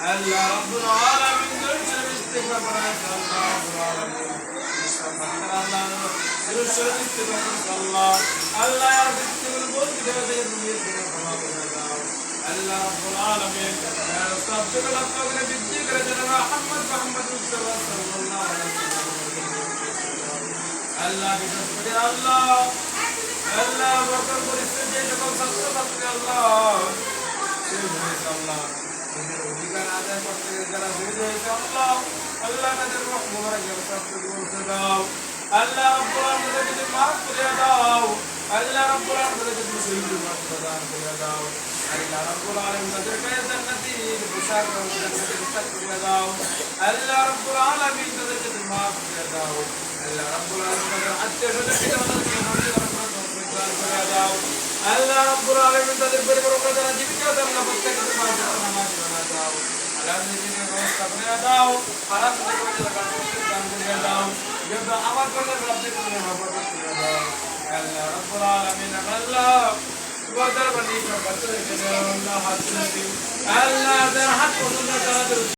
আল্লাহ রাব্বুল আলামিন দরুদ ইস্তিগফার করেন আল্লাহ রাব্বুল আলামিন আল্লাহ দরুদ ইস্তিগফার করেন আল্লাহ আল্লাহ আর বিস্তিগুলো বলতে দেবে দুনিয়ার জন্য ক্ষমা করে দাও আল্লাহ রাব্বুল আলামিন সব থেকে লক্ষ্য করে বৃদ্ধি করে দেন মুহাম্মদ মুস্তাফা সাল্লাল্লাহু আলাইহি ওয়াসাল্লাম আল্লাহ বিশেষ করে আল্লাহ আল্লাহ বরকত পরিস্থিতি যে সকল ছাত্র-ছাত্রী আল্লাহ সেই আল্লাহ তাদের অধিকার আদায় করতে যারা শহীদ হয়েছে আল্লাহ আল্লাহ তাদের রূহ মুবারক ব্যবস্থা করে দাও আল্লাহ রাব্বুল আলামিন তাদেরকে মাফ করে দাও আল্লাহ রাব্বুল আলামিন তাদেরকে শহীদের মর্যাদা দান করে দাও আল্লাহ রাব্বুল আলামিন তাদেরকে জান্নাতের পোশাক করে দাও আল্লাহ রাব্বুল আলামিন তাদেরকে মাফ করে দাও আল্লাহ রাব্বুল আলামিন তাদের আত্মীয়-স্বজনকে তাদেরকে মর্যাদা করে দাও আল্লাহ রাব্বুল আলামিন তাদের পরিবারকে যারা জীবিত আছে আল্লাহ প্রত্যেককে নামাজ বানা দাও আল্লাহ নিজেকে ব্যবস্থা করে দাও হারাম থেকে দান করে দাও যত আমার করে রাব্বি তুমি হেফাজত করে দাও আল্লাহ রাব্বুল আলামিন আল্লাহ ওয়াদার বানি সব বাচ্চাদেরকে দাও আল্লাহ হাত তুলে দিও আল্লাহ যারা হাত পর্যন্ত তারা